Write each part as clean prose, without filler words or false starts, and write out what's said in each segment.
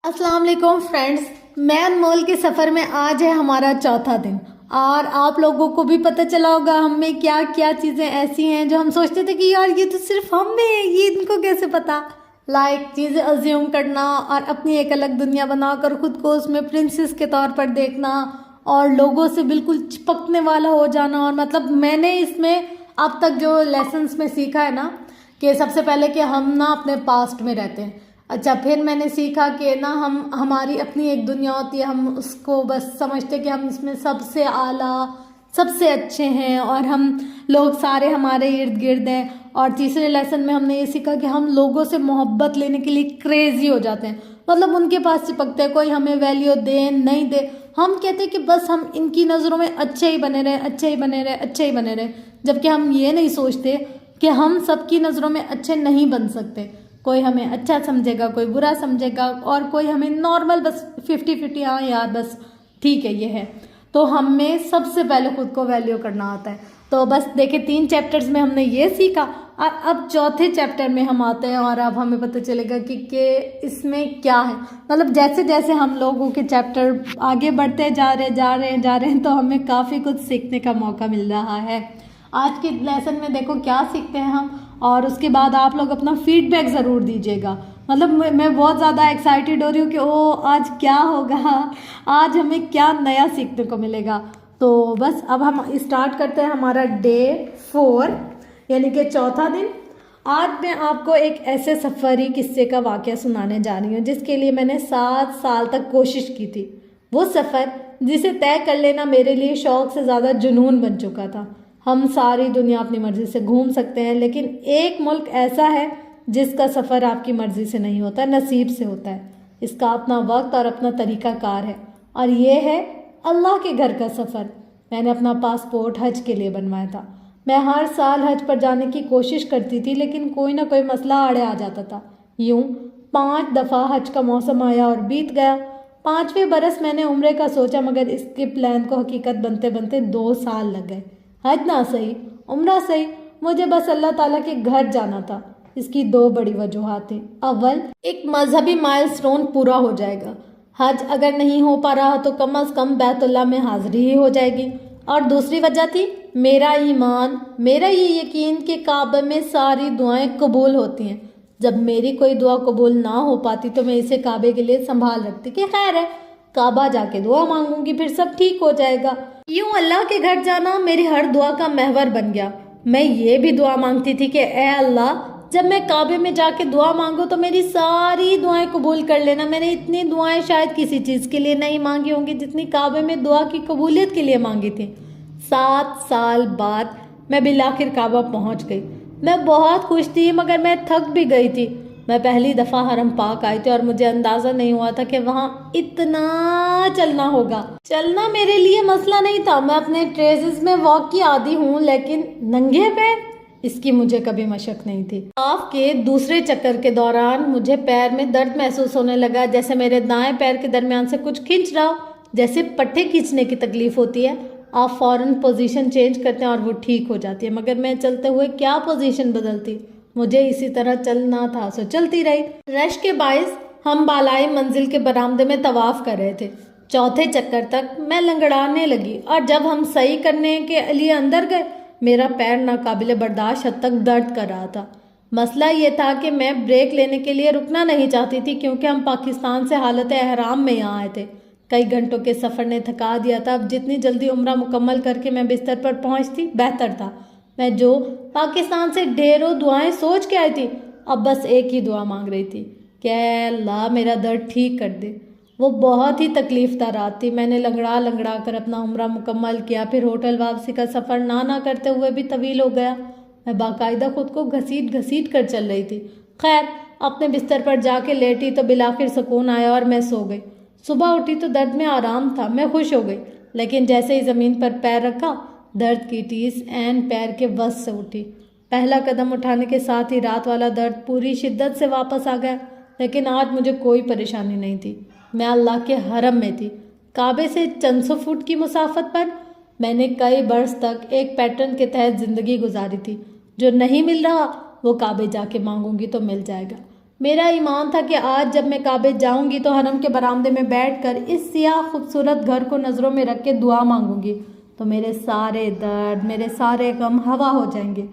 अस्सलाम वालेकुम फ्रेंड्स। मैं अनमोल के सफ़र में आज है हमारा चौथा दिन और आप लोगों को भी पता चला होगा हम में क्या क्या चीज़ें ऐसी हैं जो हम सोचते थे कि यार ये तो सिर्फ हम में है, ये इनको कैसे पता। लाइक चीज़ें अज्यूम करना और अपनी एक अलग दुनिया बनाकर खुद को उसमें प्रिंसेस के तौर पर देखना और लोगों से बिल्कुल चिपकने वाला हो जाना। और मतलब मैंने इसमें अब तक जो लेसन्स में सीखा है ना कि सबसे पहले कि हम ना अपने पास्ट में रहते हैं। अच्छा, फिर मैंने सीखा कि ना हमारी अपनी एक दुनिया होती है, हम उसको बस समझते कि हम इसमें सबसे आला सबसे अच्छे हैं और हम लोग सारे हमारे इर्द गिर्द हैं। और तीसरे लेसन में हमने ये सीखा कि हम लोगों से मोहब्बत लेने के लिए क्रेजी हो जाते हैं, मतलब उनके पास चिपकते हैं, कोई हमें वैल्यू दे नहीं दे हम कहते हैं कि बस हम इनकी नज़रों में अच्छे ही बने रहे, अच्छे ही बने रहे, अच्छे ही बने रहे। जबकि हम ये नहीं सोचते कि हम सबकी नज़रों में अच्छे नहीं बन सकते। कोई हमें अच्छा समझेगा, कोई बुरा समझेगा और कोई हमें नॉर्मल बस 50-50 हाँ यार बस ठीक है ये है। तो हमें सबसे पहले खुद को वैल्यू करना आता है। तो बस देखिए 3 चैप्टर्स में हमने ये सीखा और अब चौथे चैप्टर में हम आते हैं और अब हमें पता चलेगा कि इसमें क्या है। मतलब जैसे जैसे हम लोगों के चैप्टर आगे बढ़ते जा रहे हैं तो हमें काफ़ी कुछ सीखने का मौका मिल रहा है। आज के लेसन में देखो क्या सीखते हैं हम और उसके बाद आप लोग अपना फीडबैक ज़रूर दीजिएगा। मतलब मैं बहुत ज़्यादा एक्साइटेड हो रही हूँ कि ओ आज क्या होगा, आज हमें क्या नया सीखने को मिलेगा। तो बस अब हम स्टार्ट करते हैं हमारा डे 4 यानी कि चौथा दिन। आज मैं आपको एक ऐसे सफ़री किस्से का वाक़या सुनाने जा रही हूँ जिसके लिए मैंने 7 साल तक कोशिश की थी। वो सफ़र जिसे तय कर लेना मेरे लिए शौक़ से ज़्यादा जुनून बन चुका था। हम सारी दुनिया अपनी मर्ज़ी से घूम सकते हैं, लेकिन एक मुल्क ऐसा है जिसका सफ़र आपकी मर्ज़ी से नहीं होता, नसीब से होता है। इसका अपना वक्त और अपना तरीक़ाकार है और ये है अल्लाह के घर का सफ़र। मैंने अपना पासपोर्ट हज के लिए बनवाया था। मैं हर साल हज पर जाने की कोशिश करती थी, लेकिन कोई ना कोई मसला आड़े आ जाता था। यूँ 5 दफ़ा हज का मौसम आया और बीत गया। 5वें बरस मैंने उम्रे का सोचा, मगर इसके प्लान को हकीकत बनते बनते 2 साल लग गए। हज ना सही, उम्रा सही, मुझे बस अल्लाह ताला के घर जाना था। इसकी 2 बड़ी वजूहात थी। अव्वल, एक मजहबी माइलस्टोन पूरा हो जाएगा। हज अगर नहीं हो पा रहा तो कम अज़ कम बैतुल्लाह में हाज़िरी ही हो जाएगी। और दूसरी वजह थी मेरा ईमान, मेरा ये यकीन कि काबा में सारी दुआएं कबूल होती हैं। जब मेरी कोई दुआ कबूल ना हो पाती तो मैं इसे काबे के लिए संभाल रखती कि खैर है, काबा जाके दुआ मांगूंगी फिर सब ठीक हो जाएगा। यूं अल्लाह के घर जाना मेरी हर दुआ का महवर बन गया। मैं ये भी दुआ मांगती थी कि ए अल्लाह, जब मैं काबे में जाके दुआ मांगू तो मेरी सारी दुआएं कबूल कर लेना। मैंने इतनी दुआएं शायद किसी चीज़ के लिए नहीं मांगी होंगी जितनी काबे में दुआ की कबूलियत के लिए मांगी थी। 7 साल बाद मैं बिलाखिर काबा पहुंच गई। मैं बहुत खुश थी, मगर मैं थक भी गई थी। मैं पहली दफ़ा हरम पाक आई थी और मुझे अंदाज़ा नहीं हुआ था कि वहाँ इतना चलना होगा। चलना मेरे लिए मसला नहीं था, मैं अपने ट्रेजेस में वॉक की आदी हूँ, लेकिन नंगे पैर इसकी मुझे कभी मशक नहीं थी। तावाफ के दूसरे चक्कर के दौरान मुझे पैर में दर्द महसूस होने लगा, जैसे मेरे दाएं पैर के दरमियान से कुछ खींच रहा हो। जैसे पट्टे खींचने की तकलीफ होती है, आप फ़ौरन पोजीशन चेंज करते हैं और वो ठीक हो जाती है। मगर मैं चलते हुए क्या पोजीशन बदलती, मुझे इसी तरह चलना था, सो चलती रही। रश के बाइस हम बालाई मंजिल के बरामदे में तवाफ़ कर रहे थे। चौथे चक्कर तक मैं लंगड़ाने लगी और जब हम सही करने के लिए अंदर गए, मेरा पैर नाकाबिले बर्दाश्त हद तक दर्द कर रहा था। मसला ये था कि मैं ब्रेक लेने के लिए रुकना नहीं चाहती थी, क्योंकि हम पाकिस्तान से हालत एहराम में यहाँ आए थे। कई घंटों के सफ़र ने थका दिया था। अब जितनी जल्दी उम्रा मुकम्मल करके मैं बिस्तर पर पहुँचती बेहतर था। मैं जो पाकिस्तान से ढेरों दुआएं सोच के आई थी, अब बस एक ही दुआ मांग रही थी कि अल्लाह मेरा दर्द ठीक कर दे। वो बहुत ही तकलीफ़दा रात थी। मैंने लंगड़ा कर अपना उम्रा मुकम्मल किया। फिर होटल वापसी का सफ़र ना करते हुए भी तवील हो गया। मैं बाकायदा खुद को घसीट कर चल रही थी। खैर, अपने बिस्तर पर जाके लेटी तो बिलाखिर सुकून आया और मैं सो गई। सुबह उठी तो दर्द में आराम था। मैं खुश हो गई, लेकिन जैसे ही ज़मीन पर पैर रखा, दर्द की टीस ऐन पैर के वस से उठी। पहला कदम उठाने के साथ ही रात वाला दर्द पूरी शिद्दत से वापस आ गया। लेकिन आज मुझे कोई परेशानी नहीं थी। मैं अल्लाह के हरम में थी, काबे से चंद सौ फुट की मुसाफत पर। मैंने कई बरस तक एक पैटर्न के तहत ज़िंदगी गुजारी थी। जो नहीं मिल रहा वो काबे जाके मांगूंगी तो मिल जाएगा। मेरा ईमान था कि आज जब मैं काबे जाऊंगी तो हरम के बरामदे में बैठकर इस सियाह खूबसूरत घर को नज़रों में रख के दुआ मांगूंगी तो मेरे सारे दर्द, मेरे सारे गम हवा हो जाएंगे।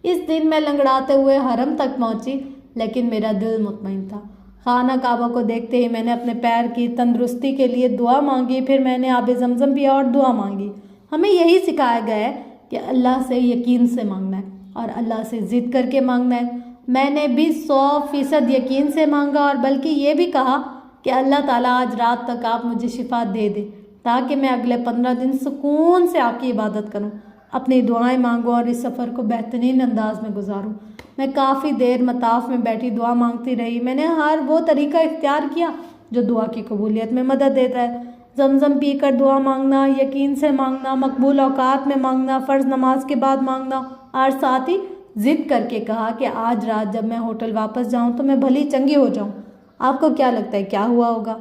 इस दिन मैं लंगड़ाते हुए हरम तक पहुंची, लेकिन मेरा दिल मुतमईन था। खाना काबा को देखते ही मैंने अपने पैर की तंदुरुस्ती के लिए दुआ मांगी। फिर मैंने आबे ज़मज़म पिया और दुआ मांगी। हमें यही सिखाया गया है कि अल्लाह से यकीन से मांगना है और अल्लाह से ज़िद करके मांगना है। मैंने भी 100% यकीन से मांगा और बल्कि ये भी कहा कि अल्लाह ताला आज रात तक आप मुझे शिफा दे दे ताकि मैं अगले 15 दिन सुकून से आपकी इबादत करूं, अपनी दुआएं मांगूं और इस सफ़र को बेहतरीन अंदाज में गुजारूं। मैं काफ़ी देर मताफ में बैठी दुआ मांगती रही। मैंने हर वो तरीका इख्तियार किया जो दुआ की कबूलियत में मदद देता है। जमजम पी कर दुआ मांगना, यकीन से मांगना, मकबूल औकात में मांगना, फ़र्ज़ नमाज के बाद मांगना और साथ ही ज़िद करके कहा कि आज रात जब मैं होटल वापस जाऊं तो मैं भली चंगी हो जाऊं। आपको क्या लगता है क्या हुआ होगा?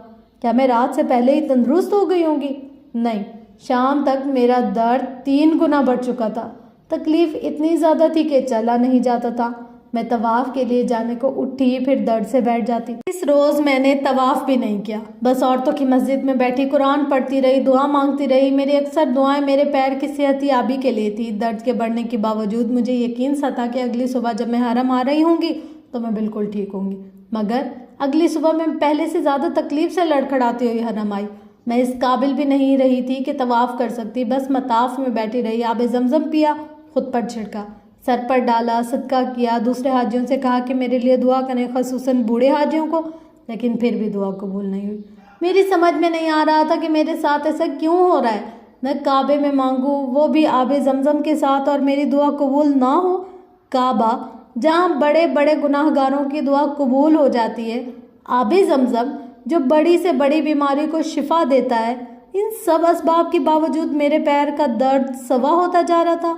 क्या मैं रात से पहले ही तंदुरुस्त हो गई होंगी? नहीं, शाम तक मेरा दर्द 3 गुना बढ़ चुका था। तकलीफ़ इतनी ज़्यादा थी कि चला नहीं जाता था। मैं तवाफ़ के लिए जाने को उठी, फिर दर्द से बैठ जाती। इस रोज़ मैंने तवाफ़ भी नहीं किया, बस औरतों की मस्जिद में बैठी कुरान पढ़ती रही, दुआ मांगती रही। मेरी अक्सर दुआएं मेरे पैर की सेहत याबी के लिए थी। दर्द के बढ़ने के बावजूद मुझे यकीन सा था कि अगली सुबह जब मैं हरम आ रही होंगी तो मैं बिल्कुल ठीक होंगी। मगर अगली सुबह मैं पहले से ज़्यादा तकलीफ़ से लड़खड़ाती हुई हरम आई। मैं इस काबिल भी नहीं रही थी कि तवाफ़ कर सकती। बस मताफ में बैठी रही, आबे ज़मज़म पिया, खुद पर छिड़का, सर पर डाला, सदका किया, दूसरे हाजियों से कहा कि मेरे लिए दुआ करें, ख़ुसूसन बूढ़े हाजियों को। लेकिन फिर भी दुआ कबूल नहीं हुई। मेरी समझ में नहीं आ रहा था कि मेरे साथ ऐसा क्यों हो रहा है। मैं काबे में मांगूँ, वो भी आबे ज़मज़म के साथ, और मेरी दुआ कबूल ना हो। काबा जहाँ बड़े बड़े गुनाहगारों की दुआ कबूल हो जाती है, आबे ज़मज़म जो बड़ी से बड़ी बीमारी को शिफा देता है, इन सब असबाब के बावजूद मेरे पैर का दर्द सवा होता जा रहा था।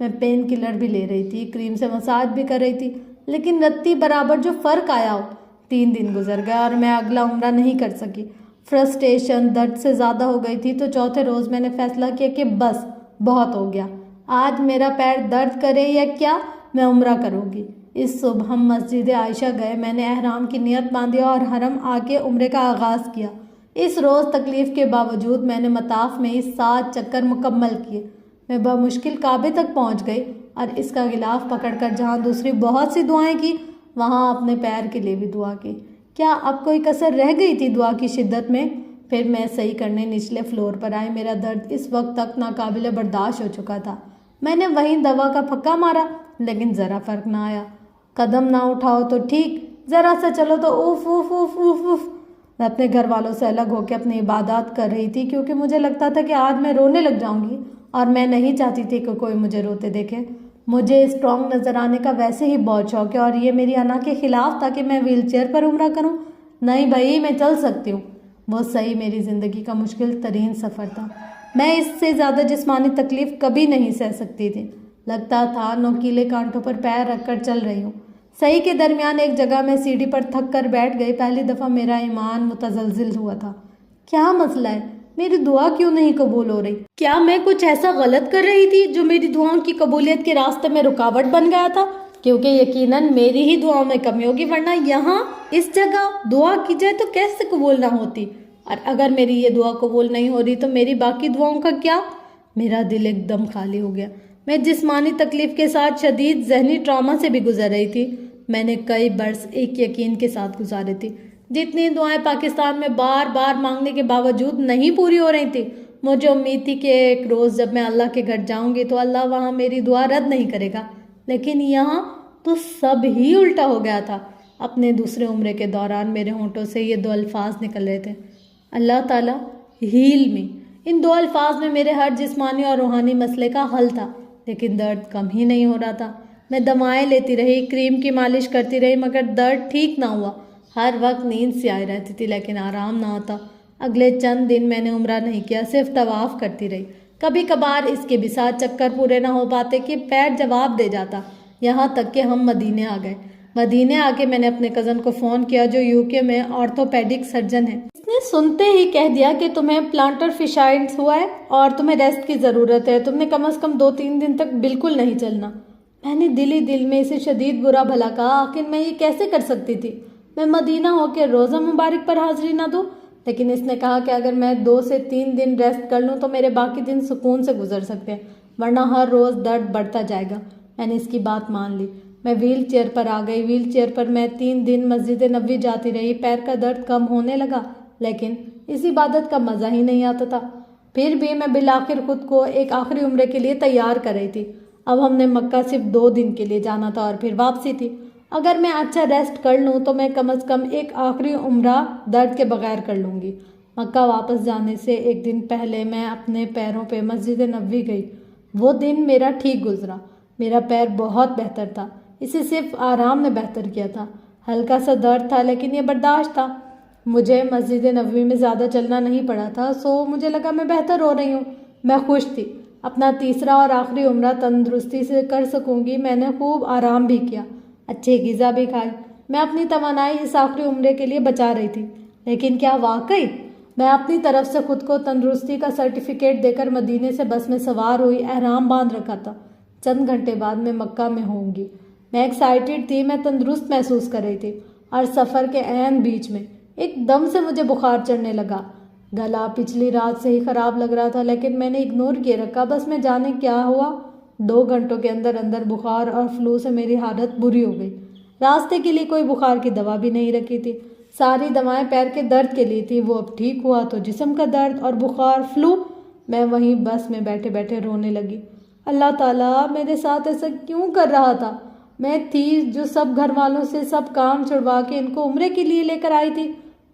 मैं पेन किलर भी ले रही थी, क्रीम से मसाज भी कर रही थी, लेकिन रत्ती बराबर जो फ़र्क आया हो। 3 दिन गुजर गया और मैं अगला उम्रा नहीं कर सकी। फ्रस्ट्रेशन दर्द से ज़्यादा हो गई थी, तो चौथे रोज़ मैंने फ़ैसला किया कि बस बहुत हो गया। आज मेरा पैर दर्द करे या क्या, मैं उम्रा करूँगी। इस सुबह हम मस्जिद आयशा गए। मैंने एहराम की नियत बांधी और हरम आके उम्रे का आगाज़ किया। इस रोज़ तकलीफ़ के बावजूद मैंने मताफ में 7 चक्कर मुकम्मल किए। मैं बमुश्किल काबे तक पहुंच गई और इसका गिलाफ पकड़कर जहां दूसरी बहुत सी दुआएं की, वहां अपने पैर के लिए भी दुआ की। क्या अब कोई कसर रह गई थी दुआ की शिद्दत में? फिर मैं सही करने निचले फ्लोर पर आई। मेरा दर्द इस वक्त तक नाकाबिले बर्दाश्त हो चुका था। मैंने वहीं दवा का फक्का मारा, लेकिन ज़रा फ़र्क ना आया। कदम ना उठाओ तो ठीक, ज़रा सा चलो तो उफ उफ उफ उफ उफ। मैं अपने घर वालों से अलग होकर अपनी इबादत कर रही थी, क्योंकि मुझे लगता था कि आज मैं रोने लग जाऊंगी और मैं नहीं चाहती थी कि कोई मुझे रोते देखे। मुझे स्ट्रॉन्ग नज़र आने का वैसे ही बहुत शौक है और ये मेरी अना के ख़िलाफ़ था कि मैं व्हीलचेयर पर उम्रा करूं। नहीं भाई, मैं चल सकती हूँ। वो सही मेरी ज़िंदगी का मुश्किल तरीन सफ़र था। मैं इससे ज़्यादा जिस्मानी तकलीफ़ कभी नहीं सह सकती थी। लगता था नोकीले कांटों पर पैर रखकर चल रही हूँ। सही के दरमियान एक जगह मैं सीढ़ी पर थक कर बैठ गई। पहली दफ़ा मेरा ईमान मुतज़लज़िल हुआ था। क्या मसला है? मेरी दुआ क्यों नहीं कबूल हो रही? क्या मैं कुछ ऐसा गलत कर रही थी जो मेरी दुआओं की कबूलियत के रास्ते में रुकावट बन गया था? क्योंकि यकीनन मेरी ही दुआओं में कमी होगी, वरना यहाँ इस जगह दुआ की जाए तो कैसे कबूल ना होती। और अगर मेरी ये दुआ कबूल नहीं हो रही तो मेरी बाकी दुआओं का क्या? मेरा दिल एकदम खाली हो गया। मैं जिस्मानी तकलीफ़ के साथ शदीद जहनी ट्रॉमा से भी गुजर रही थी। मैंने कई बरस एक यकीन के साथ गुजारे थे। जितनी दुआएं पाकिस्तान में बार बार मांगने के बावजूद नहीं पूरी हो रही थी, मुझे उम्मीद थी कि एक रोज़ जब मैं अल्लाह के घर जाऊंगी तो अल्लाह वहाँ मेरी दुआ रद्द नहीं करेगा। लेकिन यहाँ तो सब ही उल्टा हो गया था। अपने दूसरे उम्रे के दौरान मेरे होंठों से ये 2 अल्फाज निकल रहे थे, अल्लाह ताला हील मी। इन 2 अल्फाज में मेरे हर जिस्मानी और रूहानी मसले का हल था, लेकिन दर्द कम ही नहीं हो रहा था। मैं दवाएं लेती रही, क्रीम की मालिश करती रही, मगर दर्द ठीक ना हुआ। हर वक्त नींद सी आई रहती थी, लेकिन आराम ना होता। अगले चंद दिन मैंने उम्रा नहीं किया, सिर्फ तवाफ़ करती रही। कभी कभार इसके भी 7 चक्कर पूरे ना हो पाते कि पैर जवाब दे जाता। यहाँ तक कि हम मदीने आ गए। मदीने आके मैंने अपने कज़न को फ़ोन किया जो यूके में ऑर्थोपेडिक सर्जन है। इसने सुनते ही कह दिया कि तुम्हें प्लांटर फिशाइटिस हुआ है और तुम्हें रेस्ट की ज़रूरत है। तुमने कम से कम 2-3 दिन तक बिल्कुल नहीं चलना। मैंने दिल ही दिल में इसे शदीद बुरा भला कहा। आखिर मैं ये कैसे कर सकती थी? मैं मदीना होकर रोज़ा मुबारक पर हाजिरी ना दूँ। लेकिन इसने कहा कि अगर मैं 2 से 3 दिन रेस्ट कर लूँ तो मेरे बाकी दिन सुकून से गुजर सकते हैं, वरना हर रोज़ दर्द बढ़ता जाएगा। मैंने इसकी बात मान ली। मैं व्हील चेयर पर आ गई। व्हील चेयर पर मैं 3 दिन मस्जिद नबवी जाती रही। पैर का दर्द कम होने लगा, लेकिन इस इबादत का मज़ा ही नहीं आता था। फिर भी मैं बिलाखिर खुद को एक आखिरी उम्रे के लिए तैयार कर रही थी। अब हमने मक्का सिर्फ 2 दिन के लिए जाना था और फिर वापसी थी। अगर मैं अच्छा रेस्ट कर लूँ तो मैं कम अज़ कम एक आखिरी उम्रा दर्द के बगैर कर लूँगी। मक्का वापस जाने से एक दिन पहले मैं अपने पैरों पे मस्जिद नबवी गई। वो दिन मेरा ठीक गुजरा। मेरा पैर बहुत बेहतर था। इसे सिर्फ आराम ने बेहतर किया था। हल्का सा दर्द था, लेकिन ये बर्दाश्त था। मुझे मस्जिद नबवी में ज़्यादा चलना नहीं पड़ा था, सो मुझे लगा मैं बेहतर हो रही हूँ। मैं खुश थी। अपना तीसरा और आखिरी उम्रा तंदुरुस्ती से कर सकूँगी। मैंने खूब आराम भी किया, अच्छे ग़िज़ा भी खाए। मैं अपनी तवानाई इस आखिरी उम्रे के लिए बचा रही थी। लेकिन क्या वाकई मैं अपनी तरफ से खुद को तंदुरुस्ती का सर्टिफिकेट देकर मदीने से बस में सवार हुई, एहराम बांध रखा था। चंद घंटे बाद मैं मक्का में होंगी। मैं एक्साइटेड थी। मैं तंदुरुस्त महसूस कर रही थी। और सफ़र के ऐन बीच में एकदम से मुझे बुखार चढ़ने लगा। गला पिछली रात से ही ख़राब लग रहा था, लेकिन मैंने इग्नोर किए रखा। बस में जाने क्या हुआ, 2 घंटों के अंदर अंदर बुखार और फ्लू से मेरी हालत बुरी हो गई। रास्ते के लिए कोई बुखार की दवा भी नहीं रखी थी। सारी दवाएं पैर के दर्द के लिए थी। वो अब ठीक हुआ तो जिस्म का दर्द और बुखार, फ्लू। मैं वहीं बस में बैठे बैठे रोने लगी। अल्लाह ताला मेरे साथ ऐसा क्यों कर रहा था? मैं थी जो सब घर वालों से सब काम छुड़वा के इनको उम्रे के लिए लेकर आई थी।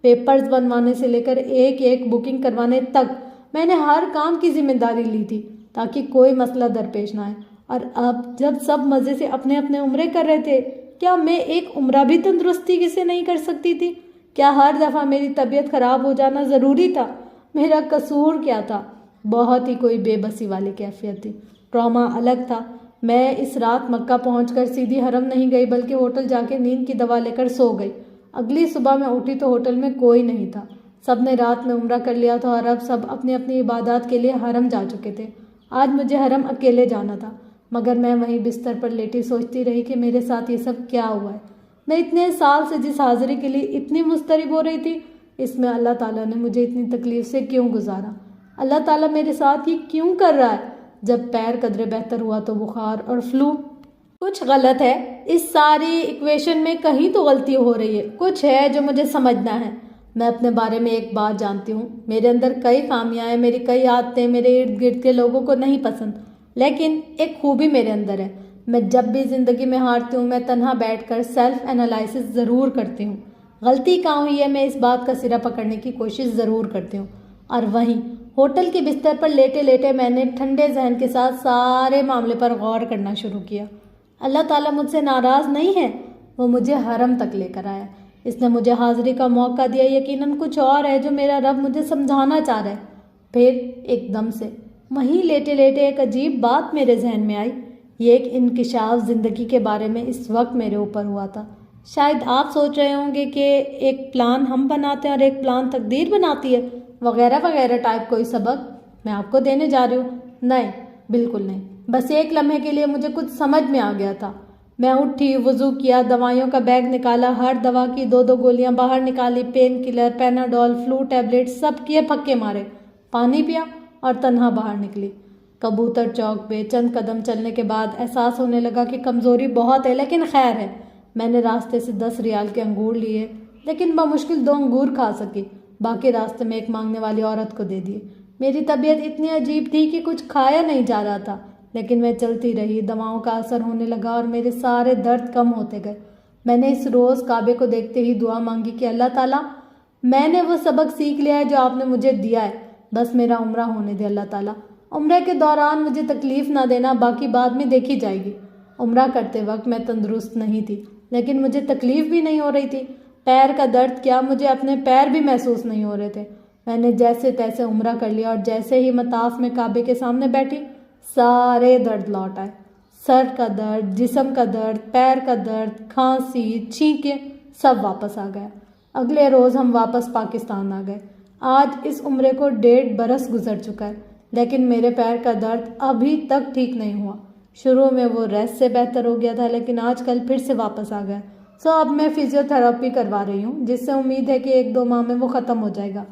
पेपर्स बनवाने से लेकर एक एक बुकिंग करवाने तक मैंने हर काम की जिम्मेदारी ली थी, ताकि कोई मसला दरपेश ना आए। और अब जब सब मज़े से अपने अपने उम्रे कर रहे थे, क्या मैं एक उम्रा भी तंदुरुस्ती से नहीं कर सकती थी? क्या हर दफ़ा मेरी तबीयत ख़राब हो जाना ज़रूरी था? मेरा कसूर क्या था? बहुत ही कोई बेबसी वाली कैफियत थी। ट्रॉमा अलग था। मैं इस रात मक्का पहुंचकर सीधी हरम नहीं गई, बल्कि होटल जाके नींद की दवा लेकर सो गई। अगली सुबह मैं उठी तो होटल में कोई नहीं था। सब ने रात में उम्रा कर लिया था और अब सब अपनी अपनी इबादत के लिए हरम जा चुके थे। आज मुझे हरम अकेले जाना था, मगर मैं वहीं बिस्तर पर लेटी सोचती रही कि मेरे साथ ये सब क्या हुआ है। मैं इतने साल से जिस हाज़िरी के लिए इतनी मुस्तरिब हो रही थी, इसमें अल्लाह ताला ने मुझे इतनी तकलीफ़ से क्यों गुजारा? अल्लाह ताला मेरे साथ ये क्यों कर रहा है? जब पैर कदरे बेहतर हुआ तो बुखार और फ्लू। कुछ गलत है इस सारी इक्वेशन में। कहीं तो गलती हो रही है। कुछ है जो मुझे समझना है। मैं अपने बारे में एक बात जानती हूँ, मेरे अंदर कई खामियां हैं, मेरी कई आदतें मेरे इर्द गिर्द के लोगों को नहीं पसंद, लेकिन एक खूबी मेरे अंदर है। मैं जब भी ज़िंदगी में हारती हूँ, मैं तन्हा बैठकर सेल्फ एनालिसिस ज़रूर करती हूँ। गलती कहाँ हुई है, मैं इस बात का सिरा पकड़ने की कोशिश ज़रूर करती हूँ। और वहीं होटल के बिस्तर पर लेटे लेटे मैंने ठंडे जहन के साथ सारे मामले पर गौर करना शुरू किया। अल्लाह ताला मुझसे नाराज़ नहीं है। वो मुझे हरम तक लेकर आया। इसने मुझे हाज़िरी का मौका दिया। यकीनन कुछ और है जो मेरा रब मुझे समझाना चाह रहा है। फिर एकदम से वहीं लेटे लेटे एक अजीब बात मेरे जहन में आई। ये एक इंकिशाफ ज़िंदगी के बारे में इस वक्त मेरे ऊपर हुआ था। शायद आप सोच रहे होंगे कि एक प्लान हम बनाते हैं और एक प्लान तकदीर बनाती है, वगैरह वगैरह टाइप कोई सबक मैं आपको देने जा रही हूँ। नहीं, बिल्कुल नहीं। बस एक लम्हे के लिए मुझे कुछ समझ में आ गया था। मैं उठी, वज़ू किया, दवाइयों का बैग निकाला, हर दवा की 2-2 गोलियां बाहर निकाली, pain killer, Panadol, flu tablet सब किए, फक्के मारे, पानी पिया और तन्हा बाहर निकली। कबूतर चौक पे चंद कदम चलने के बाद एहसास होने लगा कि कमज़ोरी बहुत है, लेकिन खैर है। मैंने रास्ते से 10 रियाल के अंगूर लिए, लेकिन बमुश्किल 2 अंगूर खा सकी। बाकी रास्ते में एक मांगने वाली औरत को दे दिए। मेरी तबीयत इतनी अजीब थी कि कुछ खाया नहीं जा रहा था, लेकिन मैं चलती रही। दवाओं का असर होने लगा और मेरे सारे दर्द कम होते गए। मैंने इस रोज़ काबे को देखते ही दुआ मांगी कि अल्लाह ताला, मैंने वो सबक सीख लिया है जो आपने मुझे दिया है। बस मेरा उम्रा होने दे अल्लाह ताला। उम्रे के दौरान मुझे तकलीफ़ ना देना, बाकी बाद में देखी जाएगी। उम्रा करते वक्त मैं तंदुरुस्त नहीं थी, लेकिन मुझे तकलीफ़ भी नहीं हो रही थी। पैर का दर्द क्या, मुझे अपने पैर भी महसूस नहीं हो रहे थे। मैंने जैसे तैसे उम्रा कर लिया और जैसे ही मताफ में काबे के सामने बैठी, सारे दर्द लौट आए। सर का दर्द, जिस्म का दर्द, पैर का दर्द, खांसी, छींकें, सब वापस आ गया। अगले रोज़ हम वापस पाकिस्तान आ गए। आज इस उम्रे को 1.5 बरस गुजर चुका है, लेकिन मेरे पैर का दर्द अभी तक ठीक नहीं हुआ। शुरू में वो रेस्ट से बेहतर हो गया था, लेकिन आजकल फिर से वापस आ गया। सो अब मैं फिजियोथेरेपी करवा रही हूँ, जिससे उम्मीद है कि 1-2 माह में वो ख़त्म हो जाएगा।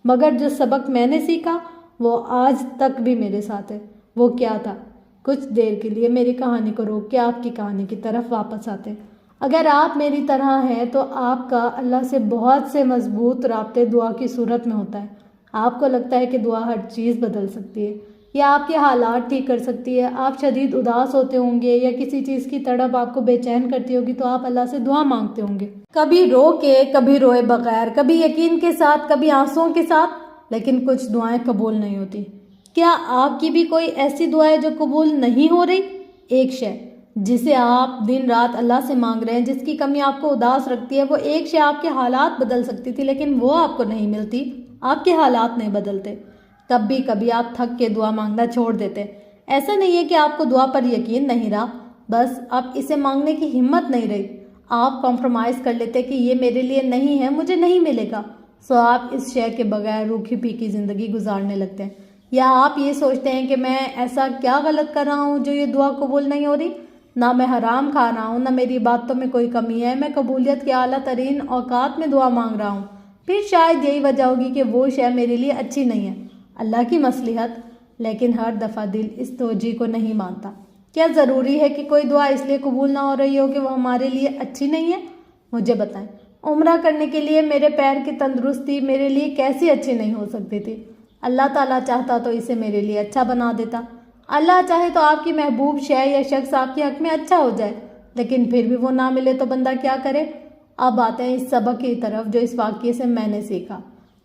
मगर जो सबक मैंने सीखा वो आज तक भी मेरे साथ है। वो क्या था? कुछ देर के लिए मेरी कहानी को रोक के आपकी कहानी की तरफ वापस आते हैं। अगर आप मेरी तरह हैं तो आपका अल्लाह से बहुत से मजबूत राब्ते दुआ की सूरत में होता है। आपको लगता है कि दुआ हर चीज़ बदल सकती है या आपके हालात ठीक कर सकती है। आप शदीद उदास होते होंगे या किसी चीज़ की तड़प आपको बेचैन करती होगी तो आप अल्लाह से दुआ मांगते होंगे, कभी रो के, कभी रोए बगैर, कभी यकीन के साथ, कभी आंसुओं के साथ। लेकिन कुछ दुआएं कबूल नहीं होती। क्या आपकी भी कोई ऐसी दुआ है जो कबूल नहीं हो रही? एक शय जिसे आप दिन रात अल्लाह से मांग रहे हैं, जिसकी कमी आपको उदास रखती है, वो एक शय आपके हालात बदल सकती थी, लेकिन वो आपको नहीं मिलती, आपके हालात नहीं बदलते। कभी कभी आप थक के दुआ मांगना छोड़ देते। ऐसा नहीं है कि आपको दुआ पर यकीन नहीं रहा, बस आप इसे मांगने की हिम्मत नहीं रही। आप कॉम्प्रोमाइज़ कर लेते कि ये मेरे लिए नहीं है, मुझे नहीं मिलेगा। सो आप इस शय के बगैर रूखी पीकी ज़िंदगी गुजारने लगते हैं। या आप ये सोचते हैं कि मैं ऐसा क्या गलत कर रहा हूँ जो ये दुआ कबूल नहीं हो रही। ना मैं हराम खा रहा हूँ, ना मेरी बातों में कोई कमी है, मैं कबूलियत के आला तरीन औकात में दुआ मांग रहा हूँ। फिर शायद यही वजह होगी कि वो शय मेरे लिए अच्छी नहीं है। अल्लाह की मसलिहत, लेकिन हर दफ़ा दिल इस तवज्जी को नहीं मानता। क्या ज़रूरी है कि कोई दुआ इसलिए कबूल ना हो रही हो कि वो हमारे लिए अच्छी नहीं है? मुझे बताएं, उम्रा करने के लिए मेरे पैर की तंदुरुस्ती मेरे लिए कैसी अच्छी नहीं हो सकती थी? अल्लाह ताला चाहता तो इसे मेरे लिए अच्छा बना देता। अल्लाह चाहे तो आपकी महबूब शय या शख्स आपके हक़ में अच्छा हो जाए, लेकिन फिर भी वो ना मिले तो बंदा क्या करे? अब आते हैं इस सबक की तरफ जो इस वाक़ये से मैंने सीखा।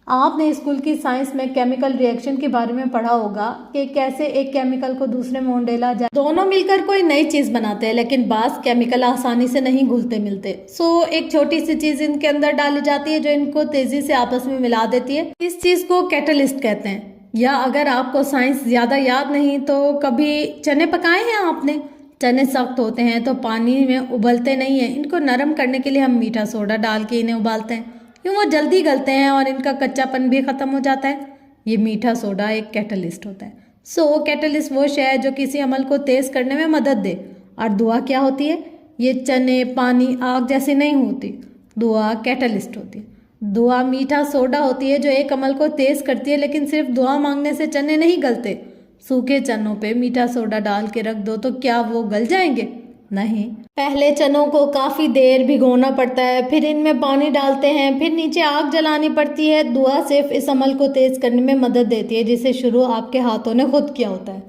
आपने स्कूल की साइंस में केमिकल रिएक्शन के बारे में पढ़ा होगा कि कैसे एक केमिकल को दूसरे में उंडेला जाए, दोनों मिलकर कोई नई चीज़ बनाते हैं, लेकिन बास केमिकल आसानी से नहीं घुलते मिलते। सो एक छोटी सी चीज़ इनके अंदर डाली जाती है जो इनको तेज़ी से आपस में मिला देती है। इस चीज़ को कैटलिस्ट कहते हैं। या अगर आपको साइंस ज़्यादा याद नहीं तो कभी चने पकाए हैं आपने? चने सख्त होते हैं तो पानी में उबलते नहीं हैं। इनको नरम करने के लिए हम मीठा सोडा डाल के इन्हें उबालते हैं, यूँ वो जल्दी गलते हैं और इनका कच्चापन भी ख़त्म हो जाता है। ये मीठा सोडा एक कैटलिस्ट होता है। सो कैटलिस्ट वो शय है जो किसी अमल को तेज़ करने में मदद दे। और दुआ क्या होती है? ये चने, पानी, आग जैसी नहीं होती। दुआ कैटलिस्ट होती है। दुआ मीठा सोडा होती है जो एक अमल को तेज़ करती है, लेकिन सिर्फ दुआ मांगने से चने नहीं गलते। सूखे चनों पे मीठा सोडा डाल के रख दो तो क्या वो गल जाएंगे? नहीं। पहले चनों को काफ़ी देर भिगोना पड़ता है, फिर इनमें पानी डालते हैं, फिर नीचे आग जलानी पड़ती है। दुआ सिर्फ इस अमल को तेज़ करने में मदद देती है जिसे शुरू आपके हाथों ने खुद किया होता है।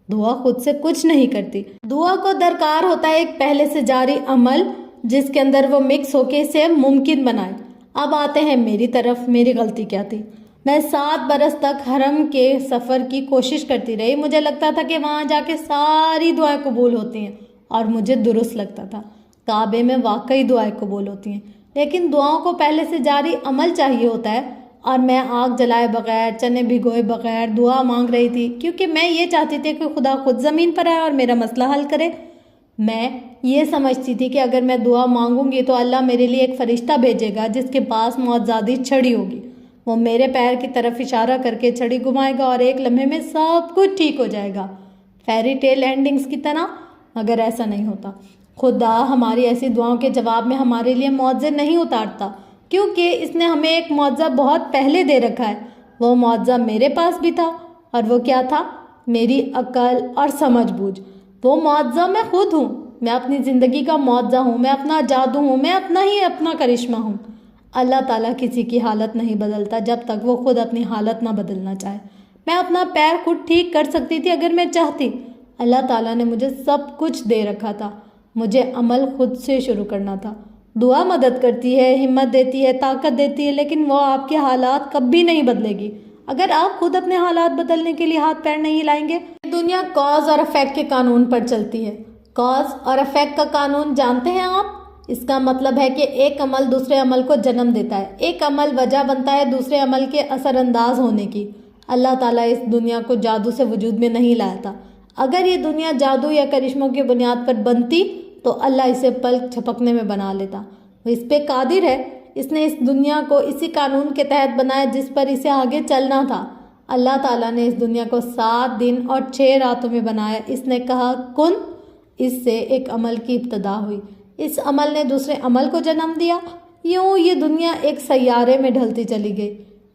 दुआ खुद से कुछ नहीं करती। दुआ को दरकार होता है एक पहले से जारी अमल जिसके अंदर वो मिक्स होके इसे मुमकिन बनाए। अब आते हैं मेरी तरफ। मेरी गलती क्या थी? मैं 7 बरस तक हरम के सफ़र की कोशिश करती रही। मुझे लगता था कि वहाँ जाके सारी दुआएं कबूल होती हैं और मुझे दुरुस्त लगता था काबे में वाकई दुआएं कबूल होती हैं, लेकिन दुआओं को पहले से जारी अमल चाहिए होता है। और मैं आग जलाए बगैर, चने भिगोए बगैर दुआ मांग रही थी क्योंकि मैं ये चाहती थी कि खुदा खुद ज़मीन पर आए और मेरा मसला हल करे। मैं ये समझती थी कि अगर मैं दुआ मांगूंगी तो अल्लाह मेरे लिए एक फ़रिश्ता भेजेगा जिसके पास मौजज़ादी छड़ी होगी। वो मेरे पैर की तरफ इशारा करके छड़ी घुमाएगा और एक लम्हे में सब कुछ ठीक हो जाएगा, फेरी टेल एंडिंग्स की तरह। मगर ऐसा नहीं होता। खुदा हमारी ऐसी दुआओं के जवाब में हमारे लिए मुआवजे नहीं उतारता क्योंकि इसने हमें एक मुआवजा बहुत पहले दे रखा है। वो मुआवजा मेरे पास भी था और वो क्या था? मेरी अकल और समझ बूझ। वो मुआवजा मैं खुद हूँ। मैं अपनी ज़िंदगी का मुआवजा हूँ, मैं अपना जादू हूँ, मैं अपना करिश्मा हूँ। अल्लाह ताला किसी की हालत नहीं बदलता जब तक वो खुद अपनी हालत ना बदलना चाहे। मैं अपना पैर खुद ठीक कर सकती थी अगर मैं चाहती। अल्लाह ताला ने मुझे सब कुछ दे रखा था, मुझे अमल खुद से शुरू करना था। दुआ मदद करती है, हिम्मत देती है, ताकत देती है, लेकिन वो आपके हालात कभी नहीं बदलेगी अगर आप खुद अपने हालात बदलने के लिए हाथ पैर नहीं लाएंगे। दुनिया कॉज और इफेक्ट के कानून पर चलती है। कॉज और इफेक्ट का कानून जानते हैं आप? इसका मतलब है कि एक अमल दूसरे अमल को जन्म देता है। एक अमल वजह बनता है दूसरे अमल के असरअंदाज होने की। अल्लाह ताला इस दुनिया को जादू से वजूद में नहीं लाया था। अगर ये दुनिया जादू या करिश्मों की बुनियाद पर बनती तो अल्लाह इसे पलक झपकने में बना लेता। वो इस पे कादिर है। इसने इस दुनिया को इसी कानून के तहत बनाया जिस पर इसे आगे चलना था। अल्लाह ताला ने इस दुनिया को 7 दिन और 6 रातों में बनाया। इसने कहा कुन, इससे एक अमल की इब्तदा हुई। इस अमल ने दूसरे अमल को जन्म दिया। यूं ये दुनिया एक सैयारे में ढलती चली गई,